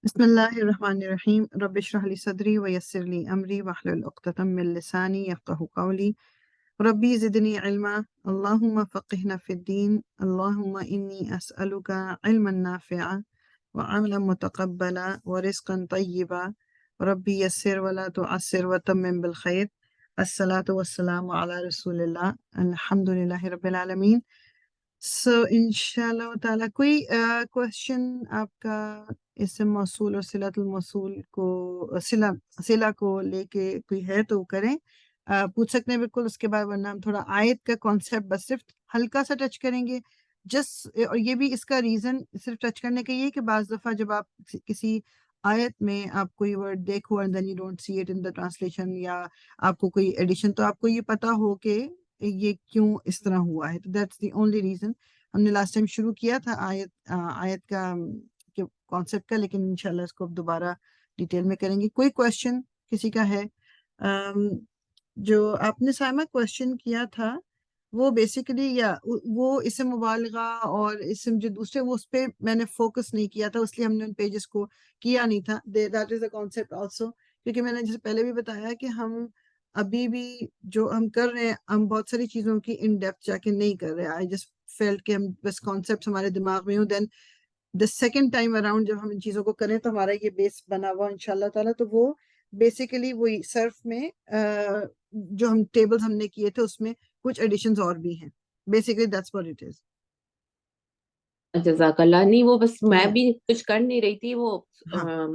بسم الله الرحمن الرحيم رب اشرح لي صدري ويسر لي أمري واحلل عقدة من لساني يفقه قولي ربي زدني علما اللهم فقهنا في الدين اللهم إني أسألك علما نافعا وعملا متقبلا ورزقا طيبا ربي يسر ولا تعسر وتمم بالخير الصلاة والسلام على رسول الله الحمد لله رب العالمين. سو انشاءاللہ تعالیٰ کوئی کوشچن آپ کا اسم موصول اور صلۃ الموصول کو صلہ کو لے کے کوئی ہے تو کریں، پوچھ سکتے ہیں بالکل. اس کے بعد ورنہ ہم تھوڑا آیت کا کانسیپٹ بس صرف ہلکا سا ٹچ کریں گے. اور یہ بھی اس کا ریزن صرف ٹچ کرنے کا یہ ہے کہ بعض دفعہ جب آپ کسی آیت میں آپ کوئی ورڈ دیکھو and then you don't see it in the translation, یا آپ کو کوئی ایڈیشن، تو آپ کو یہ پتا ہو کہ یہ کیوں اس طرح ہوا ہے. تو دیٹس دی اونلی ریزن. ہم نے لاسٹ ٹائم شروع کیا تھا آیت کا کانسیپٹ کا، لیکن انشاءاللہ اس کو اب دوبارہ ڈیٹیل میں کریں گے. کوئی کویشچن کسی کا ہے؟ جو آپ نے سائمہ کویشچن کیا تھا وہ بیسیکلی وہ اسم مبالغہ اور اسم جو دوسرے وہ اس پہ میں نے فوکس نہیں کیا تھا، اس لیے ہم نے ان پیجز کو کیا نہیں تھا. That is a concept also, کیونکہ میں نے جیسے پہلے بھی بتایا کہ ہم ابھی بھی جو ہم کر رہے ہیں ہم بہت ساری چیزوں کی ان ڈیپتھ جا کے نہیں کر رہے. آئی جسٹ فیلٹ کہ ہم بس کانسیپٹس ہمارے دماغ میں ہوں، دین دا سیکنڈ ٹائم اراؤنڈ جب ہم ان چیزوں کو کریں تو ہمارا یہ بیس بنا ہوا ان شاء اللہ تعالیٰ. تو وہ بیسیکلی وہی صرف میں جو ہم ٹیبلز ہم نے کیے تھے اس میں کچھ ایڈیشنز اور بھی ہیں. بیسیکلی دیٹس واٹ اٹ از. جزاک اللہ. نہیں وہ بس میں بھی کچھ کر نہیں رہی تھی، وہ ہاں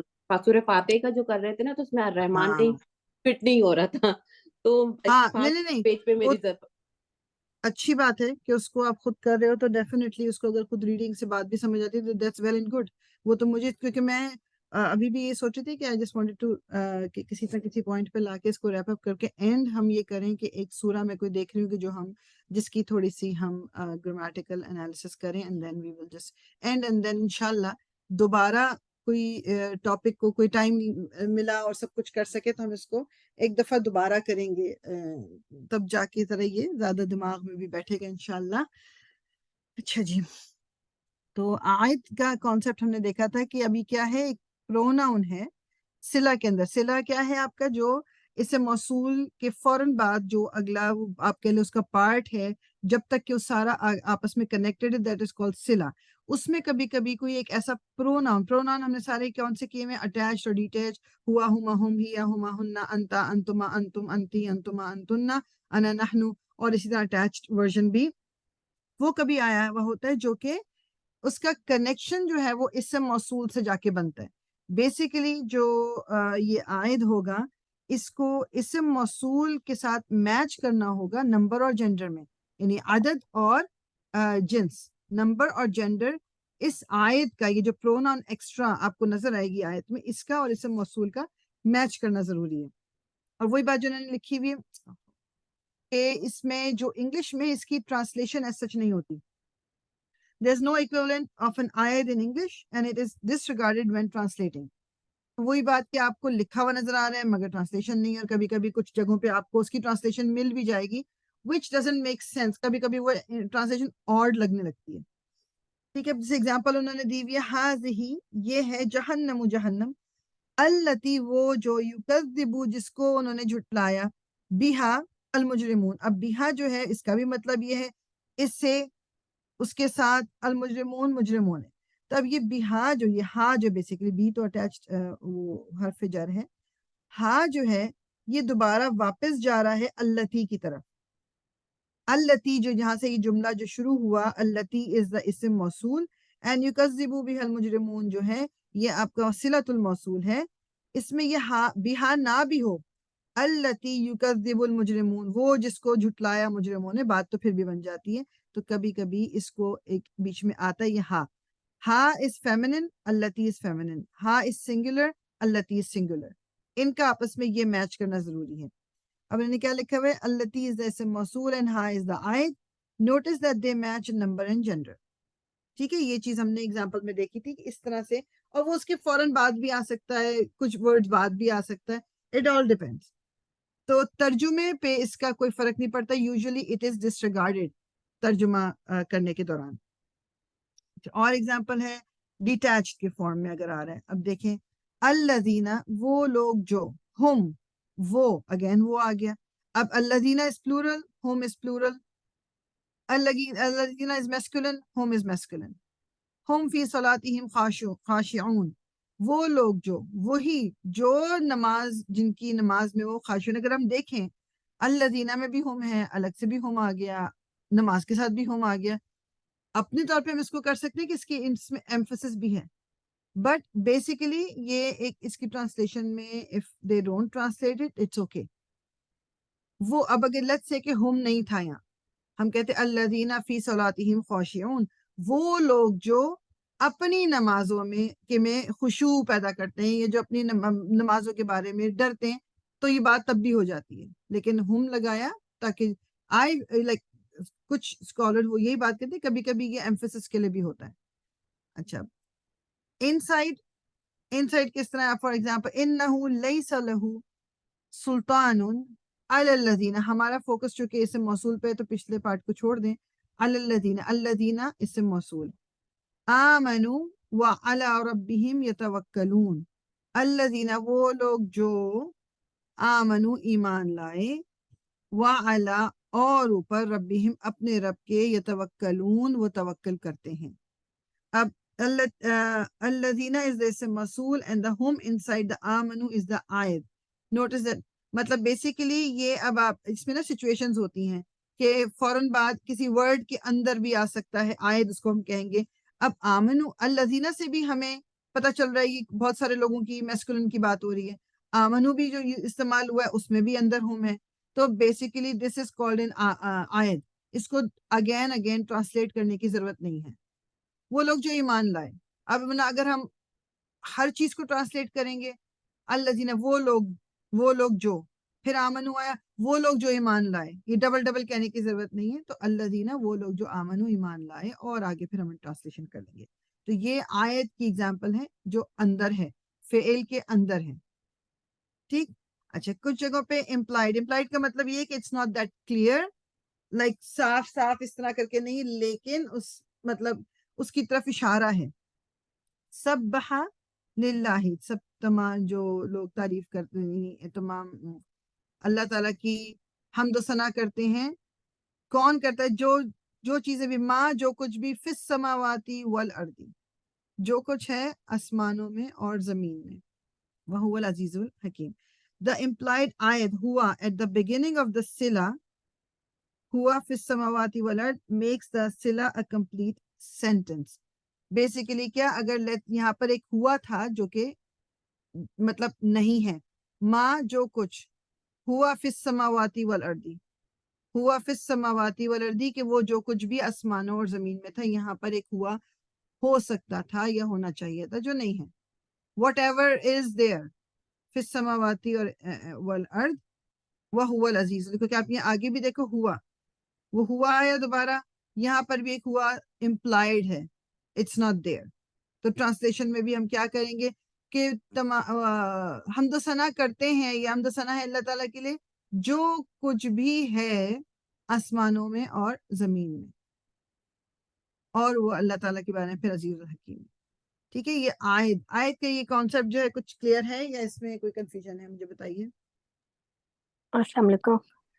سورہ فاتح کا جو کر رہے تھے نا، تو اس میں الرحمن ہاں کہیں فٹ نہیں ہو رہا تھا، تو ہاں نہیں پیج پہ وہ میری اچھی بات ہے کہ اس کو آپ خود کر رہے ہو، تو ڈیفینیٹلی اس کو اگر خود ریڈنگ سے بات بھی سمجھ آتی ہے تو دیٹس ویل اینڈ گڈ. وہ تو مجھے کیونکہ میں ابھی بھی یہ سوچ رہی تھی کہ آئی جسٹ وانٹڈ ٹو کہ کسی نہ کسی پوائنٹ پہ لا کے اس کو ریپ اپ کر کے اینڈ ہم یہ کریں کہ ایک سورہ میں کوئی دیکھ رہی ہوں کہ جو ہم جس کی تھوڑی سی ہم گرامیٹیکل انالیسس کریں and then we will just and then انشاءاللہ دوبارہ کوئی ٹاپک کو کوئی ٹائم ملا اور سب کچھ کر سکے تو ہم اس کو ایک دفعہ دوبارہ کریں گے، تب جا کے ذرا یہ زیادہ دماغ میں بھی بیٹھے گا انشاءاللہ. اچھا جی، تو آیت کا کانسیپٹ ہم نے دیکھا تھا کہ ابھی کیا ہے، ایک پروناؤن ہے صلہ کے اندر. صلہ کیا ہے آپ کا؟ جو اس سے موصول کے فوراً بعد جو اگلا آپ کے لیے اس کا پارٹ ہے، جب تک کہ وہ سارا آپس میں کنیکٹڈ ہے، دیٹ از کالڈ صلہ. اس میں کبھی کبھی کوئی ایک ایسا پروناؤن ہم نے سارے کون سے کیے ہوئے، اٹیچ اور ڈیٹیچ، ہوا ہما ہم ہی ہما ہننا انتا انتما انتم انتی انتما انتنا انا نحنو، اور اسی طرح اٹیچڈ ورژن بھی وہ کبھی آیا ہوا ہوتا ہے جو کہ اس کا کنیکشن جو ہے وہ اسم موصول سے جا کے بنتا ہے. بیسیکلی جو یہ عائد ہوگا اس کو اسم موصول کے ساتھ میچ کرنا ہوگا نمبر اور جینڈر میں، یعنی عدد اور جنس. نمبر اور جینڈر اس عائد کا، یہ جو پروناؤن ایکسٹرا آپ کو نظر آئے گی آیت میں، اس کا اور اسم موصول کا میچ کرنا ضروری ہے. اور وہی بات جو انہوں نے لکھی ہوئی ہے کہ اس میں جو انگلش میں اس کی ٹرانسلیشن ایز سچ نہیں ہوتی. There's no equivalent of an ayat in English and it is disregarded when translating. وہی بات کہ آپ کو لکھا ہوا نظر آ رہا ہے مگر ٹرانسلیشن نہیں ہے، اور کبھی کبھی کچھ جگہوں پہ آپ کو اس کی ٹرانسلیشن مل بھی جائے گی which doesn't make sense. کبھی کبھی وہ ٹرانسلیشن آڈ لگنے لگتی ہے. ٹھیک ہے، جیسے ایگزامپل انہوں نے دی ہوئی ہے، ہاذہ یہ ہے، جہنم جہنم، التی وہ جو، یکذبو جس کو انہوں نے جھٹلایا، بہا المجرمون. اب بہا جو ہے اس کا بھی مطلب یہ ہے اس سے اس کے ساتھ المجرمون مجرمون ہے. تو اب یہ بہا جو، یہ ہا جو بیسیکلی بی تو اٹیچڈ وہ حرف جر ہے، ہا جو ہے یہ دوبارہ واپس جا رہا ہے التی کی طرف. التی جو جہاں سے یہ جملہ جو شروع ہوا، التی از دا اسم موصول، اینڈ یکذبوا بها المجرمون جو ہے یہ آپ کا صلۃ الموصول ہے. اس میں یہ ہا بہا نہ بھی ہو، التی یکذب المجرمون، وہ جس کو جھٹلایا مجرموں نے، بات تو پھر بھی بن جاتی ہے. تو کبھی کبھی اس کو ایک بیچ میں آتا ہے یہ ہا. ہا از فیمنن، التی از فیمنن. ہا از سنگولر، التی از سنگولر. ان کا آپس میں یہ میچ کرنا ضروری ہے. اب انہوں نے کیا لکھا ہوا ہے، التی از دا اسم موصول اینڈ ہا از دا عائد. Notice that they match number and gender. ٹھیک ہے، یہ چیز ہم نے اگزامپل میں دیکھی تھی کہ اس طرح سے، اور وہ اس کے فوراً بعد بھی آ سکتا ہے، کچھ ورڈ بعد بھی آ سکتا ہے. It all depends. تو ترجمے پہ اس کا کوئی فرق نہیں پڑتا. یوزلی اٹ از ڈسریگارڈیڈ ترجمہ کرنے کے دوران. اور ایگزامپل ہے ڈیٹیچڈ کے فارم میں اگر آ رہا ہے. اب دیکھیں الذین وہ لوگ جو, ہم وہ, اگین وہ آ گیا. اب الذین از پلورل, ہم از پلورل. الذین از میسکولن, ہم از میسکولن. ہم فی صلاتہم خاشعون, وہ لوگ جو, وہی جو نماز, جن کی نماز میں وہ خاشعون. اگر ہم دیکھیں الذین میں بھی ہم ہے, الگ سے بھی ہم آ گیا, نماز کے ساتھ بھی ہم آ گیا. اپنے طور پہ ہم اس کو کر سکتے ہیں کہ اس کی اس میں ایمفسس بھی ہے, بٹ بیسیکلی یہ ایک اس کی ٹرانسلیشن میں if they don't translate it it's okay. وہ اب اگر لیٹس سے کہ ہم نہیں تھا یہاں, ہم کہتے الذین فی صلاتہم خاشعون, وہ لوگ جو اپنی نمازوں میں خشوع پیدا کرتے ہیں, یہ جو اپنی نمازوں کے بارے میں ڈرتے ہیں, تو یہ بات تب بھی ہو جاتی ہے. لیکن ہم لگایا تاکہ لائک کچھ اسکالر وہ یہی بات کہتے ہیں کبھی کبھی یہ ایمفسس کے لیے بھی ہوتا ہے. اچھا, انسائڈ کس طرح, فار ایگزامپل انہ لیس لہ سلطان علی الذین, ہمارا فوکس چونکہ اسم موصول پہ ہے تو پچھلے پارٹ کو چھوڑ دیں. علی الذین, الذین اسم موصول, آمنوا وعلی ربہم یتوکلون, الذین وہ لوگ جو, آمنوا ایمان لائے, وعلی اور اوپر, ربہم اپنے رب کے, یتوکلون وہ توکل کرتے ہیں. اب الذین is the اسم موصول and the hum inside the آمنوا is the عائد. Notice that مطلب بیسیکلی یہ اب آپ اس میں نا سچویشنز ہوتی ہیں کہ فوراً بعد کسی ورڈ کے اندر بھی آ سکتا ہے عائد, اس کو ہم کہیں گے. اب آمنو الذین سے بھی ہمیں پتہ چل رہا ہے کہ بہت سارے لوگوں کی میسکولن کی بات ہو رہی ہے. آمنو بھی جو استعمال ہوا ہے اس میں بھی اندر ہم ہے. تو basically this is called in عائد. اس کو اگین ٹرانسلیٹ کرنے کی ضرورت نہیں ہے. وہ لوگ جو ایمان لائے, اب اگر ہم ہر چیز کو ٹرانسلیٹ کریں گے, الذین وہ لوگ جو, پھر آمنو آیا, وہ لوگ جو ایمان لائے, یہ ڈبل کہنے کی ضرورت نہیں ہے. تو الذین وہ لوگ جو آمنو ایمان لائے, اور آگے پھر ہم ٹرانسلیشن کر لیں گے. تو یہ آیت کی ایگزامپل ہے جو اندر ہے, فعل کے اندر ہے. ٹھیک. اچھا, کچھ جگہوں پہ امپلائڈ کا مطلب یہ کہ it's not that clear, like صاف اس طرح کر کے نہیں, لیکن اس مطلب اس کی طرف اشارہ ہے. سبح للہ, سب تمام جو لوگ تعریف کرتے ہیں, تمام اللہ تعالیٰ کی حمد و ثنا کرتے ہیں. کون کرتا ہے؟ جو چیزیں بھی, ماں جو کچھ بھی, فی السماواتی والارض, جو کچھ ہے آسمانوں میں اور زمین میں. وہو العزیز الحکیم. The implied آیت ہوا at the beginning of the sila, ہوا فی السماواتی والارض, makes the sila a complete sentence. Basically کیا, اگر یہاں پر ایک ہوا تھا جو کہ مطلب نہیں ہے, ماں جو کچھ, ہوا فی السماواتی والارض, ہوا فی السماواتی والارض کہ وہ جو کچھ بھی آسمانوں اور زمین میں تھا, یہاں پر ایک ہوا ہو سکتا تھا یا ہونا چاہیے تھا جو نہیں ہے. واٹ ایور از دیئر فی السماواتی والارض وہو العزیز. دیکھو کہ آپ یہ آگے بھی دیکھو, وہ ہوا آیا دوبارہ, یہاں پر بھی ایک ہوا امپلائڈ ہے, اٹس ناٹ دیئر. تو ٹرانسلیشن میں بھی ہم کیا کریں گے کہ حمد و ثنا کرتے ہیں, یہ حمد و ثنا ہے اللہ تعالیٰ کے لیے جو کچھ بھی ہے آسمانوں میں اور زمین میں, اور وہ اللہ تعالیٰ کے بارے میں پھر عزیز الحکیم. ٹھیک ہے. یہ آیت کا یہ کانسیپٹ جو ہے کچھ کلیئر ہے یا اس میں کوئی کنفیوژن ہے, مجھے بتائیے. السلام علیکم.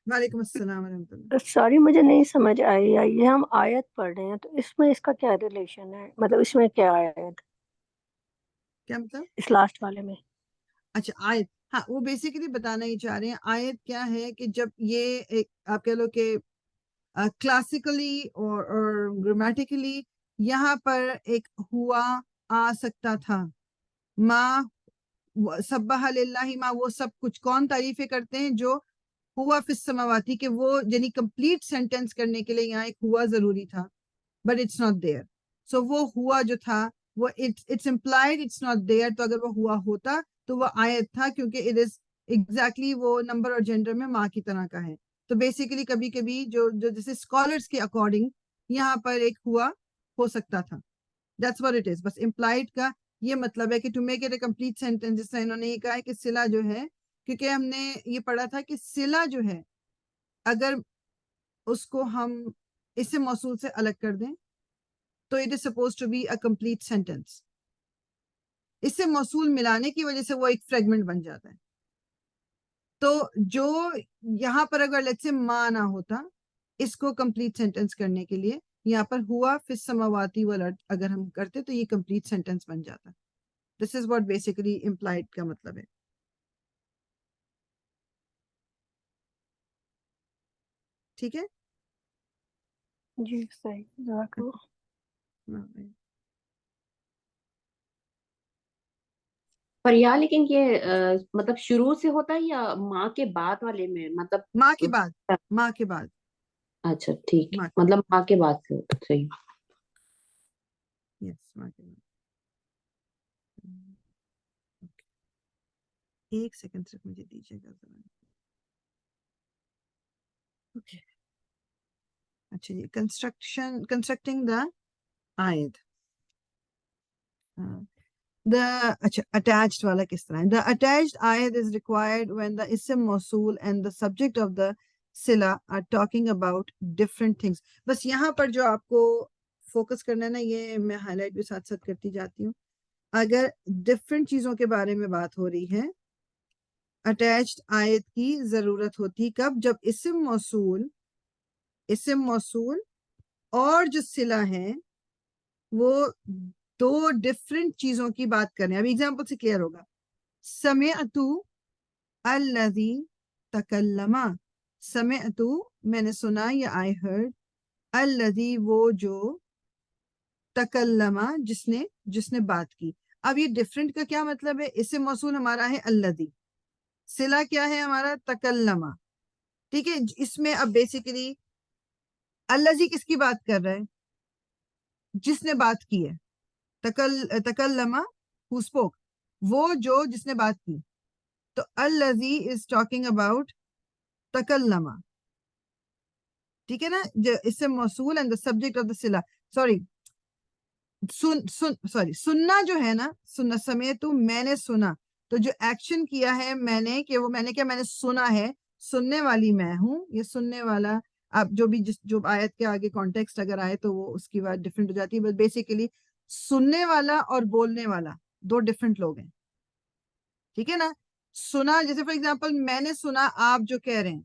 وعلیکم السلام ورحمۃ اللہ. سوری مجھے نہیں سمجھ آئی. یہ ہم آیت پڑھ رہے ہیں تو اس میں اس کا کیا ریلیشن ہے, مطلب اس میں کیا آیت, کیا مطلب اس لاسٹ والے میں؟ اچھا آیت, ہاں وہ بیسیکلی بتانا ہی چاہ رہے ہیں. آیت کیا ہے کہ جب یہ ایک آپ کہہ لو کہ کلاسیکلی اور گرامیٹیکلی یہاں پر ایک ہوا آ سکتا تھا. ماں سبح للہ, ماں وہ سب کچھ, کون تعریفیں کرتے ہیں؟ جو ہوا فی السماواتی, کہ وہ یعنی کمپلیٹ سینٹینس کرنے کے لیے یہاں ایک ہوا ضروری تھا, but it's not there. So وہ ہوا جو تھا وہ it's implied, it's not there. تو اگر وہ ہوا ہوتا تو وہ آیت تھا, کیونکہ اٹ از ایگزیکٹلی وہ نمبر اور جینڈر میں ماں کی طرح کا ہے. تو بیسیکلی کبھی کبھی جو جیسے اسکالرس کے اکارڈنگ یہاں پر ایک ہوا ہو سکتا تھا. That's what it is. بس امپلائڈ کا یہ مطلب ہے کہ to make it a complete sentence, جس طرح انہوں نے یہ کہا ہے کہ صلہ جو ہے, کیونکہ ہم نے یہ پڑھا تھا کہ صلہ جو ہے اگر اس کو ہم اسم موصول سے الگ کر دیں تو it is supposed to be a complete sentence. اس سے موصول ملانے کی وجہ سے وہ ایک فریگمنٹ بن جاتا ہے. تو جو یہاں پر اگر لیٹس سے ما نہ ہوتا اس کو کمپلیٹ سینٹینس کرنے کے لیے یہاں پر ہوا فی السماواتی والارض اگر ہم کرتے تو یہ کمپلیٹ سینٹینس بن جاتا. دس از واٹ بیسیکلی امپلائڈ کا مطلب ہے. ٹھیک ہے. جی صحیح، جزاک اللہ. پر یہاں لیکن یہ مطلب شروع سے ہوتا ہے یا ماں کے بعد والے میں مطلب ماں کے بعد، ماں کے بعد، اچھا ٹھیک ہے، ماں مطلب ماں کے بعد سے ہوتا صحیح. یس ماں کے بعد. ایک سیکنڈ صرف مجھے دیجیے گا ذرا. اوکے اچھا جی. کنسٹرکٹنگ دا آیت. The attached والا کس طرح ہے؟ The attached ayat is required when the ism موصول and the subject of the sila are talking about different things. بس یہاں پر جو آپ کو فوکس کرنا ہے نا، یہ میں ہائی لائٹ بھی ساتھ ساتھ کرتی جاتی ہوں. اگر ڈفرینٹ چیزوں کے بارے میں بات ہو رہی ہے اٹیچڈ آیت کی ضرورت ہوتی کب؟ جب اسم موصول اور جو صلہ ہے وہ دو ڈفرینٹ چیزوں کی بات کریں. ابھی ایگزامپل سے کلیئر ہوگا. سمعت الذی تکلم، سمعت میں نے سنا یا آئی ہرڈ، الذی وہ جو، تکلم جس نے بات کی. اب یہ ڈفرینٹ کا کیا مطلب ہے؟ اسم موصول ہمارا ہے الذی، صلہ کیا ہے ہمارا؟ تکلم. ٹھیک ہے. اس میں اب بیسیکلی الذی کس کی بات کر رہا ہے؟ جس نے بات کی ہے. تکلم who spoke، وہ جو جس نے بات کی. تو الذی is talking about تکلم. ٹھیک ہے نا. اسم موصول and the subject of the صلہ. سننا جو ہے نا، سننا سمیت میں نے سنا، تو جو ایکشن کیا ہے میں نے کہ وہ میں نے سنا ہے. سننے والی میں ہوں، یہ سننے والا اب جو بھی جو آیت کے آگے کانٹیکسٹ اگر آئے تو وہ اس کی بات ڈفرینٹ ہو جاتی ہے. بس بیسیکلی سننے والا اور بولنے والا دو ڈفرینٹ لوگ ہیں. ٹھیک ہے نا. سنا جیسے فار ایگزامپل میں نے سنا آپ جو کہہ رہے ہیں،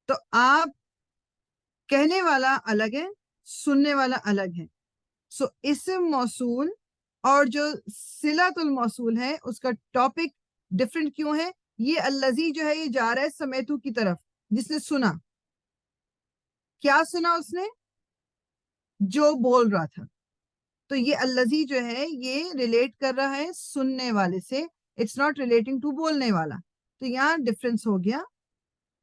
تو آپ کہنے والا الگ ہے، سننے والا الگ ہے. سو اسم موصول اور جو صلۃ الموصول ہے اس کا ٹاپک ڈفرینٹ کیوں ہے؟ یہ الذی جو ہے یہ جا رہا ہے سمیتو کی طرف، جس نے سنا. کیا سنا اس نے؟ جو بول رہا تھا. تو یہ الذی جو ہے یہ ریلیٹ کر رہا ہے سننے والے سے، اٹس ناٹ ریلیٹنگ ٹو بولنے والا. تو یہاں ڈفرینس ہو گیا.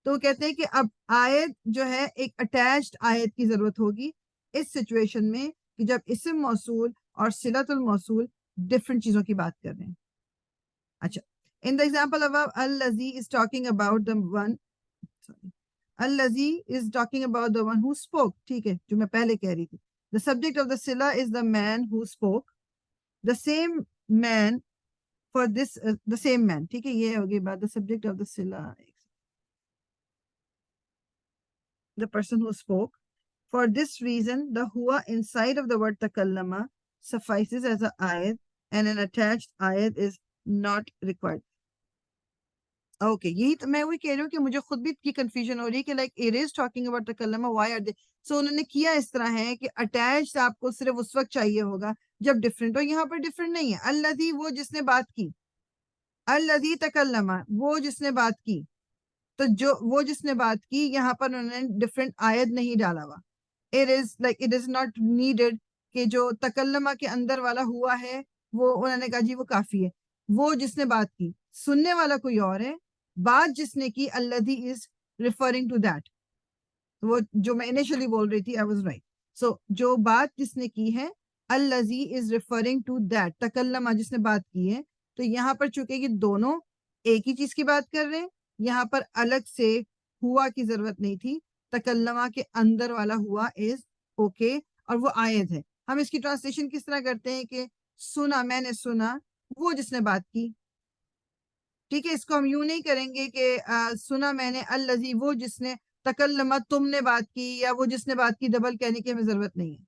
تو کہتے ہیں کہ اب آیت جو ہے ایک اٹیچڈ آیت کی ضرورت ہوگی اس سچویشن میں کہ جب اسم موصول اور صلۃ الموصول ڈفرینٹ چیزوں کی بات کر رہے ہیں. اچھا. ان دا ایگزامپل above الذی از ٹاکنگ اباؤٹ the one الذی از talking about the one who spoke. ٹھیک ہے، جو میں پہلے کہہ رہی تھی. The subject of the sila is the man who spoke. The same man for this the same man. ٹھیک ہے، یہ ہوگی بات. The subject of the sila, the person who spoke. For this reason, the huwa inside of the word takallama suffices as an ayat, and an attached ayat is not required. Okay. یہی تو میں وہی کہہ رہی ہوں کہ مجھے خود بھی کی کنفیوژن ہو رہی ہے کہ like it is talking about تکلم، وائی آر دے. سو انہوں نے کیا اس طرح ہے کہ اٹیچ آپ کو صرف اس وقت چاہیے ہوگا جب ڈفرینٹ ہو. یہاں پر ڈفرینٹ نہیں ہے. الذی وہ جس نے بات کی، الذی تکلم وہ جس نے بات کی. تو جو وہ جس نے بات کی یہاں پر انہوں نے ڈفرینٹ آیت نہیں ڈالا ہوا. اٹ از ناٹ نیڈیڈ کہ جو تکلمہ کے اندر والا ہوا ہے وہ انہوں نے کہا جی وہ کافی ہے. وہ جس نے بات کی، سننے والا کوئی اور ہے، بات جس نے کی الذی از ریفرنگ ٹو دیٹ. وہ جو میں انیشلی بول رہی تھی، آئی واز رائٹ. سو جو بات جس نے کی ہے الذی از ریفرنگ ٹو دیٹ، تکلمہ جس نے بات کی ہے. تو یہاں پر چونکہ یہ دونوں ایک ہی چیز کی بات کر رہے ہیں، یہاں پر الگ سے ہوا کی ضرورت نہیں تھی. تکلمہ کے اندر والا ہوا از اوکے اور وہ آیت ہے. ہم اس کی ٹرانسلیشن کس طرح کرتے ہیں کہ سنا میں نے سنا وہ جس نے بات کی. ٹھیک ہے. اس کو ہم یوں نہیں کریں گے کہ سنا میں نے الذی وہ جس نے، تکلمہ تم نے بات کی یا وہ جس نے بات کی ڈبل کہنے کی ہمیں ضرورت نہیں ہے.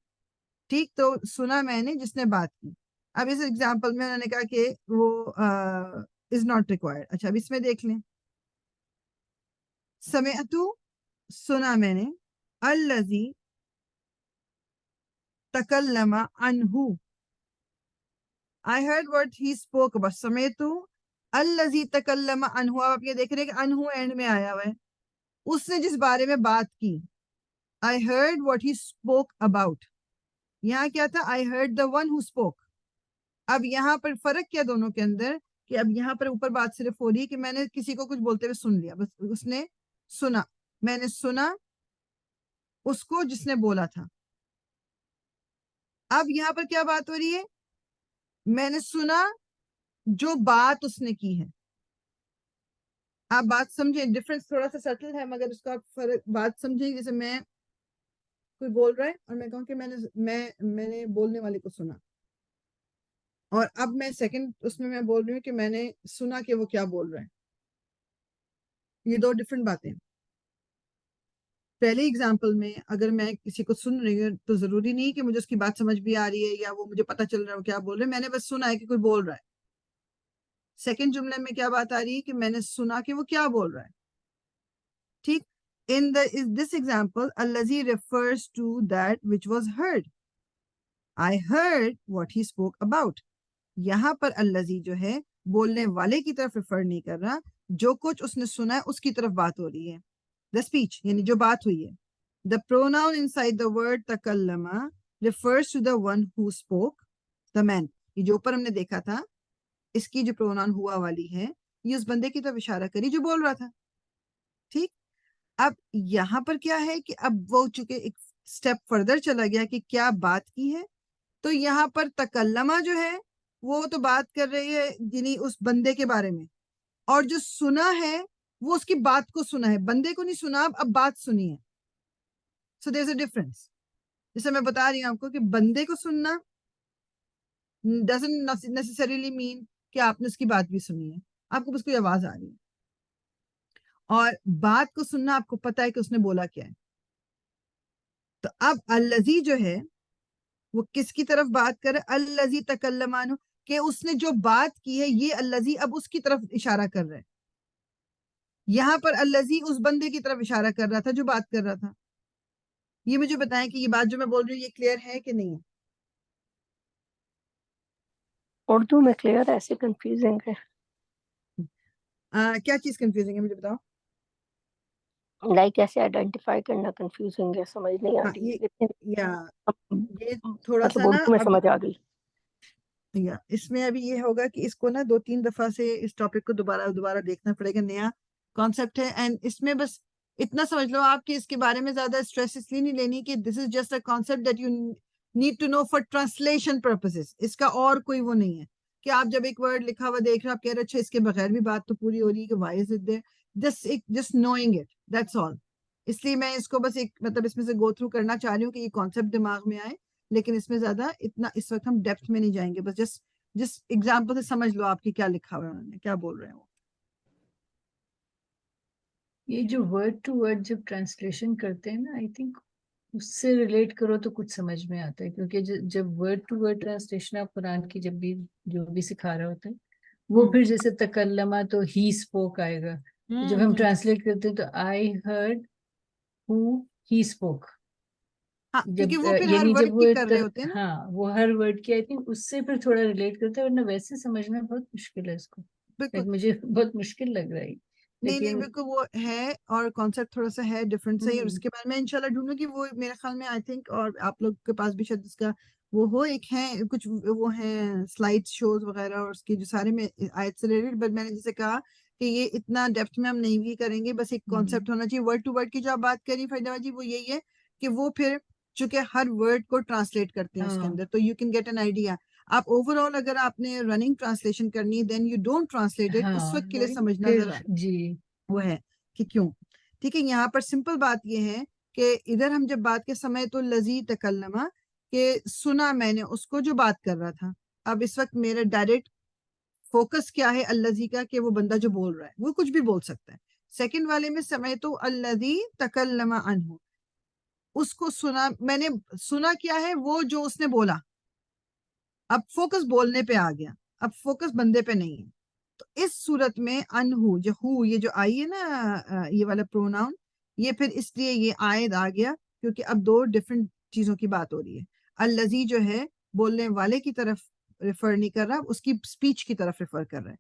ٹھیک. تو سنا میں نے جس نے بات کی. اب اس ایگزامپل میں انہوں نے کہا کہ وہ از ناٹ ریکوائرڈ. اچھا اب اس میں دیکھ لیں, سمعتو سنا میں نے, الذی تکلم عنہ, I heard what he spoke about. سمعتو الذی تکلم عنہ, آپ یہ دیکھ رہے ہیں کہ عنہ اینڈ میں آیا ہوا ہے, اس نے جس بارے میں بات کی. I heard what he spoke about. یہاں کیا تھا, I heard the one who spoke. اب یہاں پر فرق کیا دونوں کے اندر, کہ اب یہاں پر اوپر بات صرف ہو رہی ہے کہ میں نے کسی کو کچھ بولتے ہوئے سن لیا, بس اس نے سنا, میں نے سنا اس کو جس نے بولا تھا. اب یہاں پر کیا بات ہو رہی ہے, میں نے سنا جو بات اس نے کی ہے. آپ بات سمجھیں, ڈفرنس تھوڑا سا سٹل ہے مگر اس کا آپ فرق بات سمجھیں. جیسے میں کوئی بول رہا ہے اور میں کہوں کہ میں نے بولنے والے کو سنا, اور اب میں سیکنڈ اس میں بول رہی ہوں کہ میں نے سنا کہ وہ کیا بول رہا ہے. یہ دو ڈفرنٹ باتیں. پہلی اگزامپل میں اگر میں کسی کو سن رہی ہوں تو ضروری نہیں کہ مجھے اس کی بات سمجھ بھی آ رہی ہے یا وہ مجھے پتا چل رہا ہے وہ کیا بول رہے ہیں, میں نے بس سنا ہے کہ کوئی بول رہا ہے. سیکنڈ جملے میں کیا بات آ رہی ہے کہ میں نے سنا کہ وہ کیا بول رہا ہے. ٹھیک, in this example الذی refers to that which was heard. I heard what he spoke about. یہاں پر الذی جو ہے بولنے والے کی طرف ریفر نہیں کر رہا, جو کچھ اس نے سنا ہے اس کی طرف بات ہو رہی ہے. The speech یعنی جو بات ہوئی ہے. The pronoun inside the word تکلم refers to the one who spoke, the man. یہ جو اوپر ہم نے دیکھا تھا, اس کی جو پروناؤن ہوا والی ہے یہ اس بندے کی طرف اشارہ کری جو بول رہا تھا. ٹھیک, اب یہاں پر کیا ہے کہ اب وہ چونکہ ایک سٹیپ فردر چلا گیا کہ کیا بات کی ہے, تو یہاں پر تکلمہ جو ہے وہ تو بات کر رہی ہے یعنی اس بندے کے بارے میں, اور جو سنا ہے وہ اس کی بات کو سنا ہے, بندے کو نہیں سنا, اب بات سنی ہے. So there's a difference. جیسے میں بتا رہی ہوں آپ کو کہ بندے کو سننا doesn't necessarily mean کہ آپ نے اس کی بات بھی سنی ہے, آپ کو بس کوئی آواز آ رہی ہے. اور بات کو سننا آپ کو پتا ہے کہ اس نے بولا کیا ہے. تو اب الذی جو ہے وہ کس کی طرف بات کر رہا ہے, الذی تکلم عنہ, کہ اس نے جو بات کی ہے یہ الذی اب اس کی طرف اشارہ کر رہا ہے. یہاں پر الذی اس بندے کی طرف اشارہ کر رہا تھا جو بات کر رہا تھا. یہ مجھے بتائیں کہ یہ بات جو میں بول رہی ہوں یہ کلیئر ہے کہ نہیں ہے؟ اردو میں کلیئر ہے, ایسے کنفیوزنگ ہے. کیا چیز کنفیوزنگ ہے مجھے بتاؤ. لائک ایسے آئیڈینٹیفائی کرنا کنفیوزنگ ہے, سمجھ نہیں آ رہی. یہ تھوڑا سا مطلب نا اردو میں اب سمجھ آ گئی. اس میں ابھی یہ ہوگا کہ اس کو نا 2-3 دفعہ سے اس ٹاپک کو دوبارہ دیکھنا پڑے گا. نیا کانسیپٹ ہے اینڈ اس میں بس اتنا سمجھ لو آپ کہ اس کے بارے میں زیادہ اسٹریس اس لیے نہیں لینی کہ this is just a concept that you need to know for translation purposes. اس کا اور کوئی وہ نہیں ہے کہ آپ جب ایک ورڈ لکھا ہوا دیکھ رہے آپ کہہ رہے اچھا اس کے بغیر بھی بات تو پوری ہو رہی ہے کہ why is it there, just knowing it, that's all. اس لیے میں اس کو بس ایک مطلب اس میں سے گو تھرو کرنا چاہ رہی ہوں کہ یہ کانسیپٹ دماغ میں آئے, لیکن اس میں زیادہ اتنا اس وقت ہم ڈیپتھ میں نہیں جائیں گے. بس جس ایگزامپل سے سمجھ لو آپ کی کیا لکھا ہوا ہے, انہوں نے کیا بول رہے ہیں وہ. یہ جو ورڈ ٹو ورڈ جب ٹرانسلیشن کرتے ہیں نا, آئی تھنک اس سے ریلیٹ کرو تو کچھ سمجھ میں آتا ہے, کیونکہ جب ورڈ ٹو ورڈ ٹرانسلیشن آپ قرآن کی جب بھی جو بھی سکھا رہے ہوتے ہیں وہ پھر جیسے تکلمہ تو ہی اسپوک آئے گا, جب ہم ٹرانسلیٹ کرتے ہیں تو I heard who he spoke. ہاں کیونکہ وہ پھر ہر یعنی ورڈ جب کی وہ کر رہے ہوتے ہیں نا. ہاں وہ ہر ورڈ کی آئی تھنک اس سے پھر تھوڑا ریلیٹ کرتا ہے, ورنہ ویسے سمجھنا بہت مشکل ہے اس کو. بالکل مجھے بہت مشکل لگ رہا ہے. نہیں بالکل وہ ہے, اور کانسیپٹ تھوڑا سا ہے ڈفرنٹ صحیح. اور اس کے بعد میں انشاءاللہ ڈھونڈوں گی وہ, میرے خیال میں آئی تھنک, اور آپ لوگ کے پاس بھی شاید اس کا وہ ہو, ایک ہے کچھ وہ ہیں سلائڈ شوز وغیرہ اور اس کے جو سارے میں آیت سے ریلیٹڈ. بٹ میں نے جیسے کہا کہ یہ اتنا ڈیپتھ میں ہم نہیں بھی کریں گے, بس ایک کانسیپٹ ہونا چاہیے. ورڈ ٹو ورڈ کی جو آپ بات کری فریدہ جی وہ یہی ہے کہ وہ پھر چونکہ ہر ورڈ کو ٹرانسلیٹ کرتے ہیں اس کے اندر, تو you can get an idea. آپ اوور آل اگر آپ نے رننگ ٹرانسلیشن کرنی ہے then you don't translate it, اس وقت کے لیے سمجھنا ذرا جی وہ ہے کہ کیوں. ٹھیک ہے, یہاں پر سمپل بات یہ ہے کہ ادھر ہم جب بات کے سمے تو لذی تکلمہ کہ سنا میں نے اس کو جو بات کر رہا تھا. اب اس وقت میرا ڈائریکٹ فوکس کیا ہے الذی کا, کہ وہ بندہ جو بول رہا ہے وہ کچھ بھی بول سکتا ہے. سیکنڈ والے میں سمے تو الذی تکلم عنہ, اس کو سنا میں نے, سنا کیا ہے وہ جو اس نے بولا. اب فوکس بولنے پہ آ گیا, اب فوکس بندے پہ نہیں ہے. تو اس صورت میں انہو جو ہو یہ جو آئی ہے نا یہ والا پروناؤن, یہ پھر اس لیے یہ عائد آ گیا کیونکہ اب دو ڈفرینٹ چیزوں کی بات ہو رہی ہے. الذی جو ہے بولنے والے کی طرف ریفر نہیں کر رہا, اس کی اسپیچ کی طرف ریفر کر رہا ہے.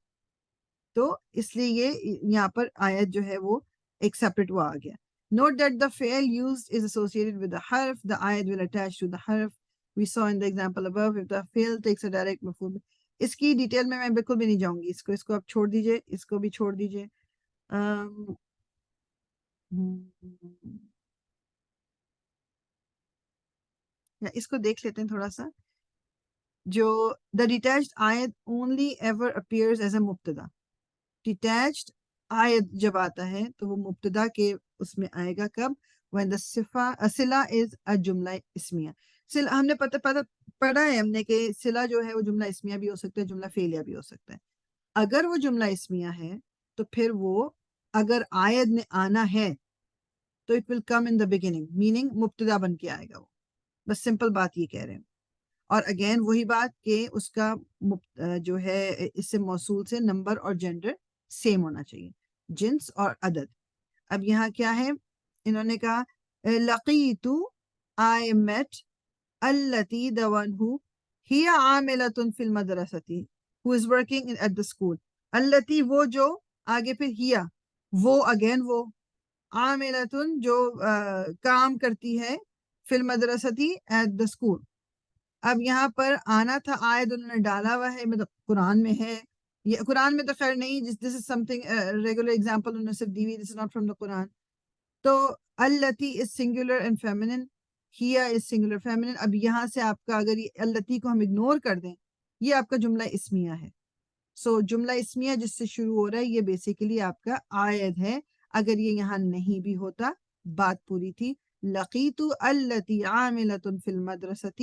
تو اس لیے یہ یہاں پر آیت جو ہے وہ ایک سیپریٹ وہ آ گیا. Note that the fail used is associated with the harf. The ayat will attach to the harf. We saw in the example above, if the fail takes a direct maf'ul. اس کی detail میں بالکل بھی نہیں جاؤں گی, اس کو آپ چھوڑ دیجئے, اس کو بھی چھوڑ دیجئے. اس کو دیکھ لیتے ہیں تھوڑا سا. جو the detached ayat only ever appears as a مبتدا. detached آیت جب آتا ہے تو وہ مبتدا کے اس میں آئے گا کب؟ when the صلہ is a جملہ اسمیہ. ہم نے پڑھا ہے ہم نے کہ صلہ جو ہے وہ جملہ اسمیہ بھی ہو سکتا ہے, جملہ فعلیہ بھی ہو سکتا ہے. اگر وہ جملہ اسمیہ ہے تو پھر وہ اگر آیت میں آنا ہے تو it will come in the beginning, meaning مبتدا بن کے آئے گا وہ. بس سمپل بات یہ کہہ رہے ہیں. اور اگین وہی بات کہ اس کا جو ہے اس سے موصول سے نمبر اور جینڈر سیم ہونا چاہیے, جنس اور عدد. اب یہاں کیا ہے, انہوں نے کہا لقیتو I met التی the one who ہی عاملۃ فی المدرسۃ who is working at the school. التی وہ جو, آگے پھر ہیا وہ, اگین وہ, عاملۃ جو کام کرتی ہے, فی المدرسۃ at the school. اب یہاں پر آنا تھا آیت انہوں نے ڈالا ہوا ہے, مطلب قرآن میں ہے, یہ قرآن میں تو خیر نہیں, this is something regular example انہوں نے صرف دی ہوئی, this is not from the Quran. تو التی is singular and feminine, Haya is singular feminine. اب یہاں سے آپ کا اگر یہ التی کو ہم اگنور کر دیں, یہ آپ کا جملہ اسمیہ ہے. سو جملہ اسمیہ جس سے شروع ہو رہا ہے یہ بیسیکلی آپ کا آیت ہے. اگر یہ یہاں نہیں بھی ہوتا بات پوری تھی. لقیتو التی عاملۃ فی المدرسۃ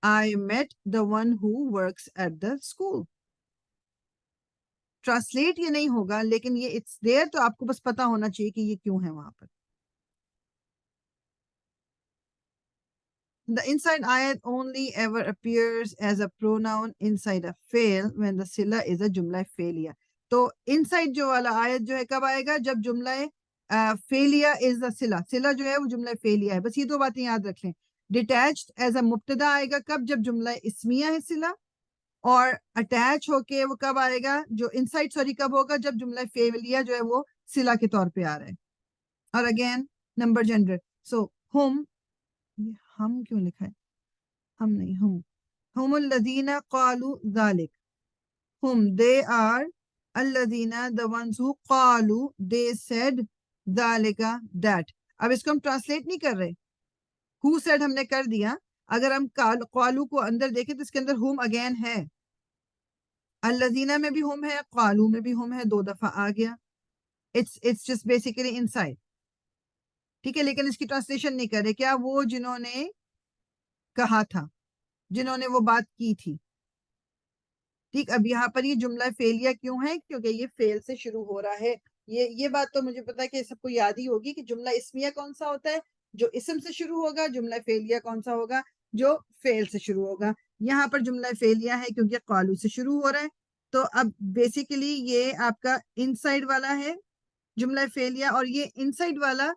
I met the one who works at the school. Translate یہ نہیں ہوگا لیکن یہ it's there, تو آپ کو بس پتا ہونا چاہیے کہ یہ کیوں ہے وہاں پر. The inside ayat only ever appears as a pronoun inside a fail when the sila is a jumla failure. تو inside جو والا آیت جو ہے کب آئے گا؟ جب جملہ failure is the sila. sila جو ہے وہ جملہ failure ہے. بس یہ دو باتیں یاد رکھ لیں. Detached as a مبتدا آئے گا کب؟ جب جملہ اسمیہ ہے sila. اور اٹیچ ہو کے وہ کب آئے گا؟ جو انسائڈ سوری کب ہوگا؟ جب جملہ فعلیہ جو ہے وہ صلہ کے طور پہ آ رہا ہے. اور اگین نمبر جینڈر. سو ہم, ہم کیوں لکھا ہے؟ ہم نہیں, ہم الذین قالوا ذالک. ہم they are الذین the ones who قالوا they said ذالک that. اب اس کو ہم ٹرانسلیٹ نہیں کر رہے, who said ہم نے کر دیا. اگر ہم قالو کو اندر دیکھیں تو اس کے اندر ہم اگین ہے, الذین میں بھی ہم ہے, قالو میں بھی ہم ہے, دو دفعہ آ گیا. it's just basically inside. ٹھیک ہے, لیکن اس کی ٹرانسلیشن نہیں کر رہے. کیا وہ جنہوں نے کہا تھا, جنہوں نے وہ بات کی تھی. ٹھیک, اب یہاں پر یہ جملہ فعلیہ کیوں ہے؟ کیونکہ یہ فعل سے شروع ہو رہا ہے. یہ بات تو مجھے پتا ہے کہ سب کو یاد ہی ہوگی کہ جملہ اسمیہ کون سا ہوتا ہے؟ جو اسم سے شروع ہوگا. جملہ فعلیہ کون سا ہوگا؟ جو فعل سے شروع ہوگا. یہاں پر جملہ فعلیہ ہے کیونکہ قالو سے شروع ہو رہا ہے. تو اب بیسیکلی یہ آپ کا انسائیڈ والا ہے جملہ فعلیہ, اور یہ انسائیڈ والا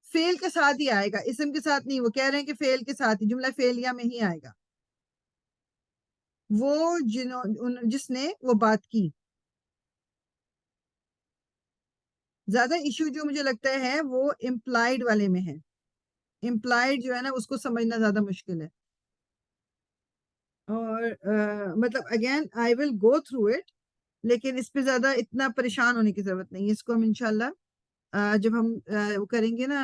فعل کے ساتھ ہی آئے گا, اسم کے ساتھ نہیں. وہ کہہ رہے ہیں کہ فعل کے ساتھ ہی, جملہ فعلیہ میں ہی آئے گا. وہ جس نے وہ بات کی. زیادہ ایشو جو مجھے لگتا ہے وہ امپلائڈ والے میں ہے. امپلائڈ جو ہے نا اس کو سمجھنا زیادہ مشکل ہے. اور مطلب again I will go through it, لیکن اس پہ زیادہ اتنا پریشان ہونے کی ضرورت نہیں ہے. اس کو ہم انشاءاللہ جب ہم کریں گے نا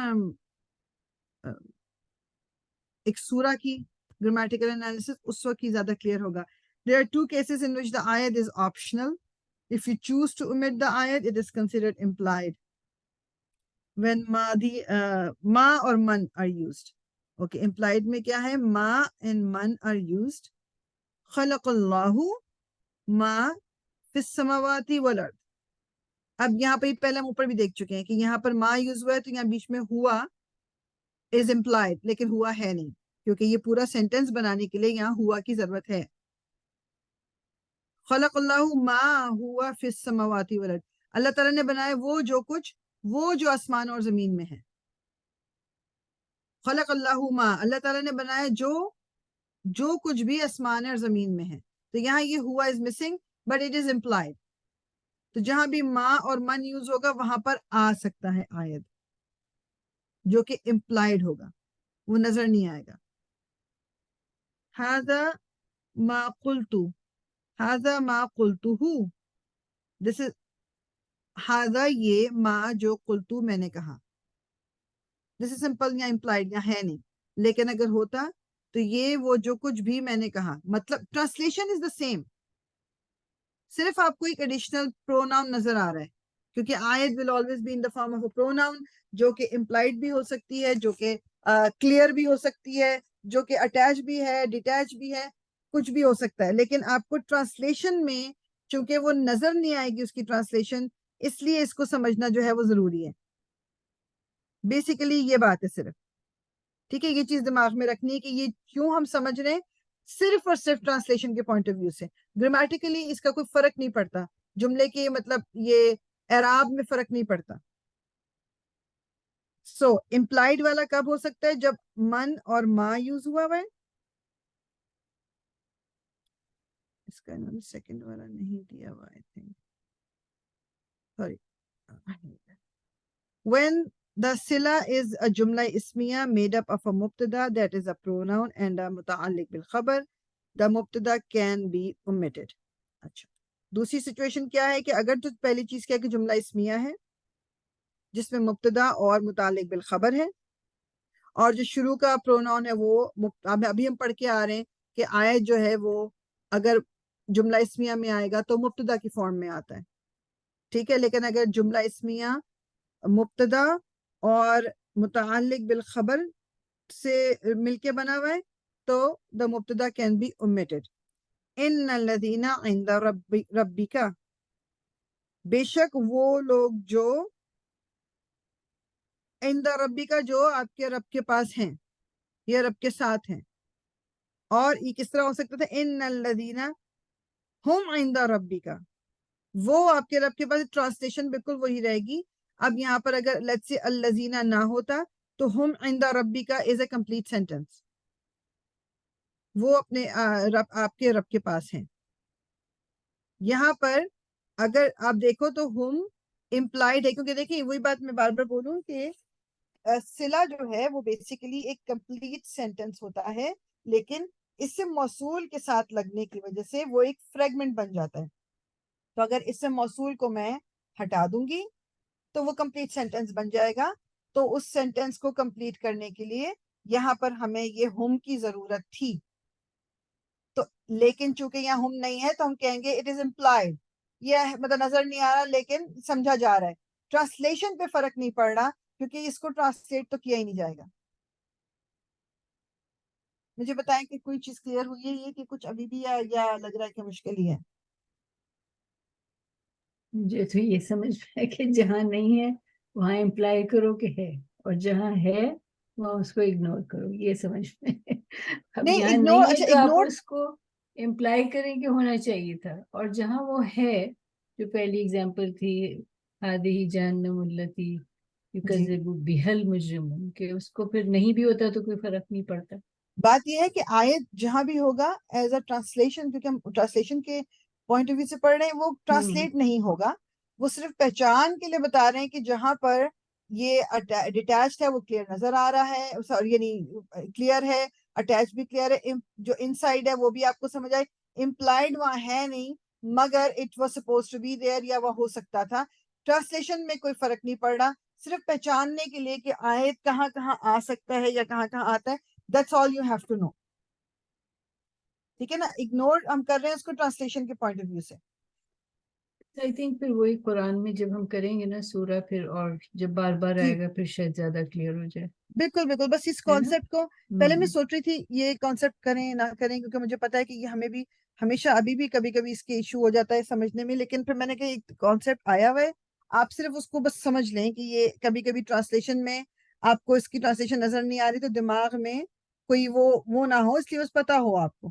ایک سورہ کی گرامیٹیکل انالیسس, اس وقت ہی زیادہ کلیئر ہوگا. There are two cases in which the ayat is optional. If you choose to omit the ayat, it is considered implied. When ma or man are used. Okay, implied میں کیا ہے؟ ma and man are used. خلق اللہ ما فی السماوات والارض. اب یہاں پہ پہلے ہم اوپر بھی دیکھ چکے ہیں کہ یہاں پر ما یوز ہوا ہے, تو یہاں بیچ میں ہوا از امپلائڈ, لیکن ہوا ہے نہیں, کیونکہ یہ پورا سینٹینس بنانے کے لیے یہاں ہوا کی ضرورت ہے. خلق اللہ ما ہوا فی السماوات والارض، اللہ تعالیٰ نے بنایا وہ جو آسمان اور زمین میں ہے. خلق اللہ ما، اللہ تعالیٰ نے بنایا جو کچھ بھی آسمان اور زمین میں ہے. تو یہاں یہ ہوا is missing but it is implied. تو جہاں بھی ما اور من یوز ہوگا وہاں پر آ سکتا ہے آیت جو کہ امپلائڈ ہوگا، وہ نظر نہیں آئے گا. ہذا ما قلت، ہذا ما قلتہ، دس از ہذا یہ ما جو قلتو میں نے کہا. دس از سمپل یا امپلائڈ یا ہے نہیں، لیکن اگر ہوتا تو یہ وہ جو کچھ بھی میں نے کہا، مطلب ٹرانسلیشن از دا سیم، صرف آپ کو ایک ایڈیشنل پروناؤن نظر آ رہا ہے کیونکہ آیت will always be in the form of a pronoun جو کہ امپلائڈ بھی ہو سکتی ہے، جو کہ کلیئر بھی ہو سکتی ہے، جو کہ اٹیچ بھی ہے، ڈیٹیچ بھی ہے، کچھ بھی ہو سکتا ہے. لیکن آپ کو ٹرانسلیشن میں چونکہ وہ نظر نہیں آئے گی اس کی ٹرانسلیشن، اس لیے اس کو سمجھنا جو ہے وہ ضروری ہے. بیسیکلی یہ بات ہے صرف. ٹھیک ہے، یہ چیز دماغ میں رکھنی ہے کہ یہ کیوں ہم سمجھ رہے ہیں، صرف اور صرف ٹرانسلیشن کے پوائنٹ آف ویو سے. گرامیٹیکلی اس کا کوئی فرق نہیں پڑتا، جملے کے مطلب یہ اعراب میں فرق نہیں پڑتا. سو امپلائڈ والا کب ہو سکتا ہے؟ جب من اور ما یوز ہوا ہوا ہے. اس کا انہوں نے سیکنڈ والا نہیں دیا ہوا I think. Sorry. When the sila is a jumla ismiya made up of a mubtada that is a pronoun and a muta'alliq bil khabar, the mubtada can be omitted. اچھا، دوسری سچویشن کیا ہے کہ اگر تو پہلی چیز کیا کہ جملہ اسمیہ ہے جس میں مبتدا اور متعلق بالخبر ہے، اور جو شروع کا پروناؤن ہے وہ ابھی ہم پڑھ کے آ رہے ہیں کہ آیت جو ہے وہ اگر جملہ اسمیہ میں آئے گا تو مبتدا کی فارم میں آتا ہے. ٹھیک ہے، لیکن اگر جملہ اسمیہ مبتدا اور متعلق بالخبر سے مل کے بنا ہوا ہے تو دا مبتدا کین بی omitted. ان الذین عند ربک، بے شک وہ لوگ جو عند ربک جو آپ کے رب کے پاس ہیں یا رب کے ساتھ ہیں. اور یہ کس طرح ہو سکتا تھا؟ ان الذین ہم عند ربک، وہ آپ کے رب کے پاس. ٹرانسلیشن بالکل وہی رہے گی. اب یہاں پر اگر لیٹس سے الذین نہ ہوتا تو ہم عند ربک از اے کمپلیٹ سینٹینس، وہ اپنے آپ کے رب کے پاس ہیں. یہاں پر اگر آپ دیکھو تو ہم امپلائڈ ہے، کیونکہ دیکھیں وہی بات میں بار بار بولوں کہ صلہ جو ہے وہ بیسیکلی ایک کمپلیٹ سینٹینس ہوتا ہے، لیکن اس سے موصول کے ساتھ لگنے کی وجہ سے وہ ایک فریگمنٹ بن جاتا ہے. تو اگر اس سے موصول کو میں ہٹا دوں گی تو وہ کمپلیٹ سینٹینس بن جائے گا. تو اس سینٹینس کو کمپلیٹ کرنے کے لیے یہاں پر ہمیں یہ ہم کی ضرورت تھی. تو لیکن چونکہ یہاں ہم نہیں ہے تو ہم کہیں گے اٹ از امپلائڈ، یہ مطلب نظر نہیں آ رہا لیکن سمجھا جا رہا ہے. ٹرانسلیشن پہ فرق نہیں پڑ رہا کیونکہ اس کو ٹرانسلیٹ تو کیا ہی نہیں جائے گا. مجھے بتائیں کہ کوئی چیز کلیئر ہوئی ہے یہ کہ کچھ ابھی بھی یا لگ رہا ہے کہ مشکل ہی ہے؟ مجھے تو یہ سمجھ میں ہے کہ جہاں نہیں ہے وہاں امپلائی کرو کہ ہے، اور جہاں ہے وہاں اس کو اگنور کرو، یہ سمجھ میں ہے. اب نہیں یہاں اگنور، نہیں ہے اچھا تو آپ اگنور، اس کو امپلائی کریں کہ ہونا چاہیے تھا. اور جہاں وہ ہے، جو پہلی اگزامپل تھی ہذہ جہنم التی یکذب بہا المجرمون، کہ اس کو پھر نہیں بھی ہوتا تو کوئی فرق نہیں پڑتا. بات یہ ہے کہ آیت جہاں بھی ہوگا ایز اے ٹرانسلیشن، کیونکہ ہم ٹرانسلیشن کے پوائنٹ آف ویو سے پڑھ رہے ہیں، وہ ٹرانسلیٹ نہیں ہوگا، وہ صرف پہچان کے لیے بتا رہے ہیں کہ جہاں پر یہ ڈیٹیچڈ ہے وہ کلیئر نظر آ رہا ہے، یعنی کلیئر ہے، اٹیچ بھی کلیئر ہے، جو ان سائڈ ہے وہ بھی آپ کو سمجھ آئے. امپلائڈ وہاں ہے نہیں مگر it was supposed to be there, یا وہ ہو سکتا تھا. ٹرانسلیشن میں کوئی فرق نہیں پڑ رہا، صرف پہچاننے کے لیے کہ آیت کہاں کہاں آ سکتا ہے یا کہاں کہاں آتا ہے. That's all you have to know. ٹھیک ہے نا، اگنور ہم کر رہے ہیں اس کو ٹرانسلیشن کے پوائنٹ آف ویو سے. آئی تھنک پھر وہی قرآن میں جب ہم کریں گے نا سورہ، پھر اور جب بار بار جی آئے گا پھر شاید زیادہ کلیئر ہو جائے. بالکل بالکل، بس اس ہے نا؟ کانسیپٹ کو پہلے میں سوچ رہی تھی یہ کانسیپٹ کریں نہ کریں، کیونکہ مجھے پتا ہے کہ یہ ہمیں بھی ہمیشہ ابھی بھی کبھی کبھی اس کے ایشو ہو جاتا ہے سمجھنے میں. لیکن پھر میں نے کہا ایک کانسیپٹ آیا ہوا ہے، آپ صرف اس کو بس سمجھ لیں کہ یہ کبھی کبھی ٹرانسلیشن میں آپ کو اس کی ٹرانسلیشن نظر نہیں آ رہی تو دماغ میں کوئی وہ نہ ہو، اس لیے بس پتا ہو آپ کو.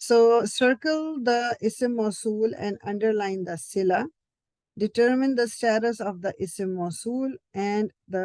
so circle the ism mausul and underline the sila, determine the status of the ism mausul and the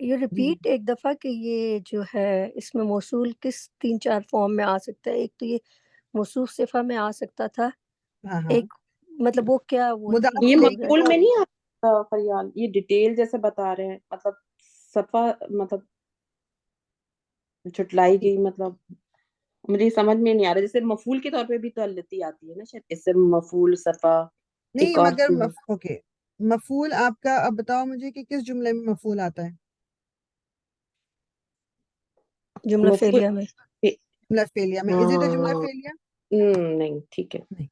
یہ ریپیٹ ایک دفعہ کہ یہ جو ہے اس میں موصول کس 3-4 فارم میں آ سکتا ہے. ایک تو یہ موصوف صفہ میں آ سکتا تھا, ہاں ہاں ایک مطلب وہ کیا وہ مضاف یہ الیہ مقبول میں نہیں آتا فریال, یہ ڈیٹیل جیسے بتا رہے ہیں, مطلب صفحہ مطلب جھٹلائی گئی, مطلب مجھے سمجھ میں نہیں آ رہا. جیسے مفعول کے طور پہ بھی تو التی آتی ہے نا شاید, اسم مفعول صفحہ نہیں ایک اور مگر چیز ہے. اوکے مفعول آپ کا اب بتاؤ مجھے کہ کس جملے میں مفعول آتا ہے؟ جملہ مفعول فعلیہ میں. جملہ فعلیہ میں. از اٹ اے جملہ فعلیہ؟ نہیں, ٹھیک ہے, نہیں.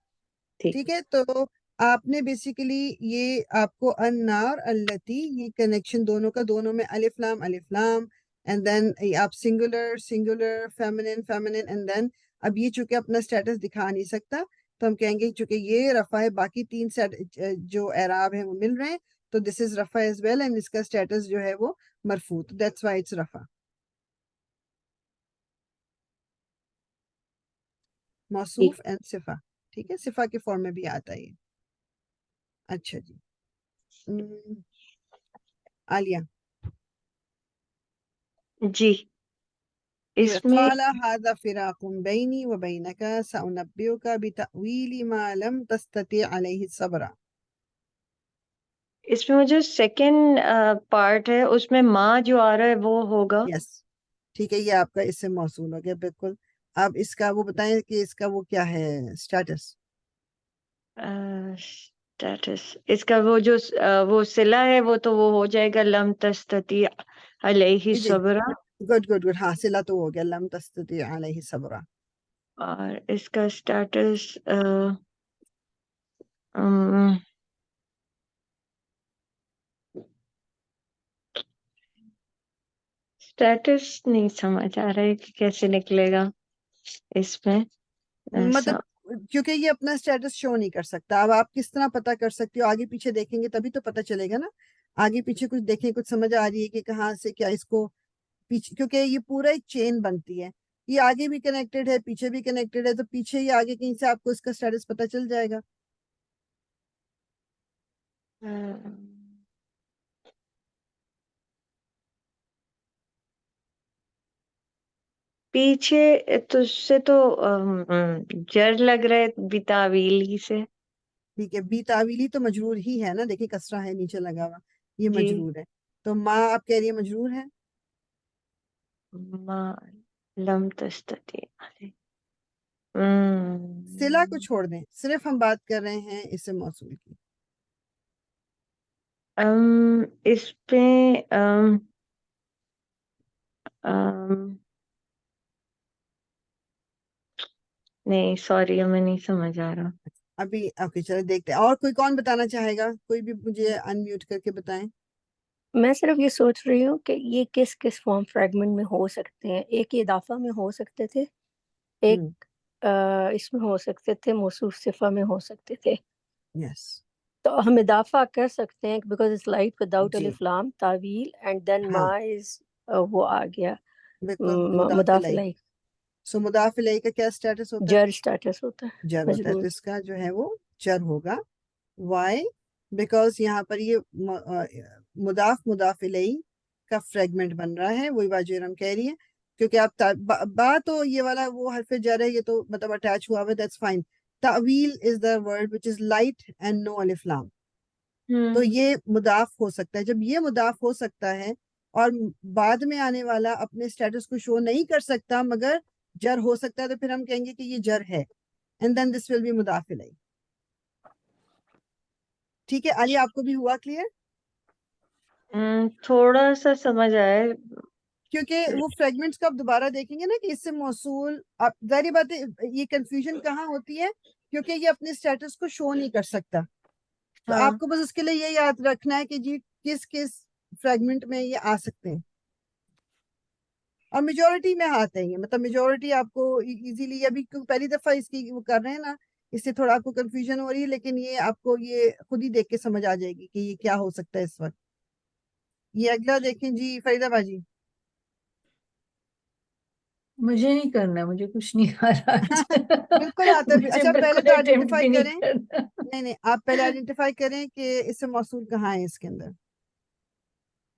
ٹھیک ٹھیک ہے, تو آپ نے بیسیکلی یہ آپ کو النار التی, یہ کنیکشن دونوں کا, دونوں میں الف لام اینڈ دین آپ singular singular feminine feminine and then اب یہ چونکہ اپنا اسٹیٹس دکھا نہیں سکتا تو ہم کہیں گے چونکہ یہ رفع ہے, باقی 3 سیٹ جو اعراب ہیں وہ مل رہے ہیں تو دس از رفع ایز ویل اینڈ اس کا اسٹیٹس جو ہے وہ مرفوع, دیٹس وائی اٹس رفع. موصوف اینڈ صفہ, ٹھیک ہے, صفہ کے فارم میں بھی آتا ہے یہ. اچھا جی, عالیہ جی اس میں قال هذا فراق بيني وبينك سأنبئك بتأويل ما لم تستطع عليه الصبر. اس میں جو سیکنڈ پارٹ ہے اس میں ماں جو آ رہا ہے وہ ہوگا. یس ٹھیک ہے, یہ آپ کا اس سے موصول ہو گیا بالکل. اب اس کا وہ بتائیں کہ اس کا وہ کیا ہے اسٹیٹس. اسٹیٹس اس کا وہ جو وہ صلہ ہے وہ تو وہ ہو جائے گا لم تستطیع علیہ جی صبر, گڈ گڈ گڈ, حاصلہ تو ہو گیا لم تستطيع عليه صبر. اور اس کا اسٹیٹس اسٹیٹس نہیں سمجھ آ رہا ہے کہ کیسے نکلے گا اس میں. مطلب کیونکہ یہ اپنا اسٹیٹس شو نہیں کر سکتا. اب آپ کس طرح پتہ کر سکتے ہو, آگے پیچھے دیکھیں گے تبھی تو پتہ چلے گا نا. آگے پیچھے کچھ دیکھیں, کچھ سمجھ آ رہی ہے کہ کہاں سے کیا اس کو پیچھے, کیونکہ یہ پورا ایک چین بنتی ہے, یہ آگے بھی کنیکٹڈ ہے پیچھے بھی کنیکٹڈ ہے, تو پیچھے یہ آگے کہیں سے آپ کو اس کا اسٹیٹس پتہ چل جائے گا. پیچھے تو سے تو جر لگ رہا ہے بتاویل ہی سے. ٹھیک ہے, بی تعویلی تو مجرور ہی ہے نا, دیکھیں کسرہ ہے نیچے لگا ہوا, یہ جی مجرور ہے. تو ماں آپ کہہ رہی ہے مجرور ہے, ما لم تستطیع علیہ. صلہ کو چھوڑ دیں, صرف ہم بات کر رہے ہیں اسم موصول کی. اس پہ نہیں سوری ہمیں نہیں سمجھ آ رہا. ابھی اوکے چلے دیکھتے ہیں. اور کوئی کون بتانا چاہے گا, کوئی بھی مجھے ان میوٹ کر کے بتائیں. میں صرف یہ سوچ رہی ہوں کہ یہ کس کس فارم فریگمنٹ میں ہو سکتے ہیں. ایک یہ اضافہ میں ہو سکتے تھے, ایک اس میں ہو سکتے تھے, موصوف صفہ میں ہو سکتے تھے. یس تو ہم اضافہ کر سکتے ہیں بیکاز اٹس لائٹ وداؤٹ جی الف لام تعویل اینڈ دین ہاں ما از وہ آ گیا بالکل, مضاف مضاف الیہ. الیہ, سو مضاف الیہ کا کیا اسٹیٹس ہوتا ہے؟ جر اسٹیٹس ہوتا ہے, جر ہوتا ہے, مجرور. تو اس کا جو ہے وہ جر ہوگا. وائی بیکاز یہاں پر یہ مضاف الیہ کا فریگمنٹ بن رہا ہے, وہی بات جو ہم کہہ رہی ہے, کیونکہ آپ بات تو یہ والا وہ حرف جر ہے, یہ تو مطلب اٹیچ ہوا ہوا ہے, دیٹس فائن. تعویل is the word which is light and no الف لام. تو یہ مضاف ہو سکتا ہے. جب یہ مضاف ہو سکتا ہے اور بعد میں آنے والا اپنے اسٹیٹس کو شو نہیں کر سکتا مگر جر ہو سکتا ہے, تو پھر ہم کہیں گے کہ یہ جر ہے, and then this will be مضاف الیہ. ٹھیک ہے علی, آپ کو بھی ہوا کلیئر؟ تھوڑا سا سمجھ آئے. کیونکہ وہ فریگمنٹس کو آپ دوبارہ دیکھیں گے نا کہ اس سے موصول, آپ ظاہری بات ہے یہ کنفیوژن کہاں ہوتی ہے, کیونکہ یہ اپنے اسٹیٹس کو شو نہیں کر سکتا. تو ہاں آپ کو بس اس کے لیے یہ یاد رکھنا ہے کہ جی کس کس فریگمنٹ میں یہ آ سکتے ہیں, اور میجورٹی میں آتے ہیں. مطلب میجورٹی آپ کو ایزیلی, ابھی پہلی دفعہ اس کی وہ کر رہے ہیں نا, اس سے تھوڑا آپ کو کنفیوژن ہو رہی ہے, لیکن یہ آپ کو یہ خود ہی دیکھ کے سمجھ آ جائے گی کہ یہ کیا ہو سکتا ہے اس وقت. یہ اگلا دیکھیں جی فریدہ باجی. مجھے نہیں کرنا, مجھے کچھ نہیں آ رہا آج. بالکل آتا ہے. مجھے اچھا پہلے بالکل تو attempt آئیڈینٹیفائی بھی نہیں کریں, کرنا. نہیں آپ پہلے آئیڈینٹیفائی کریں کہ اس سے موصول کہاں ہے اس کے اندر.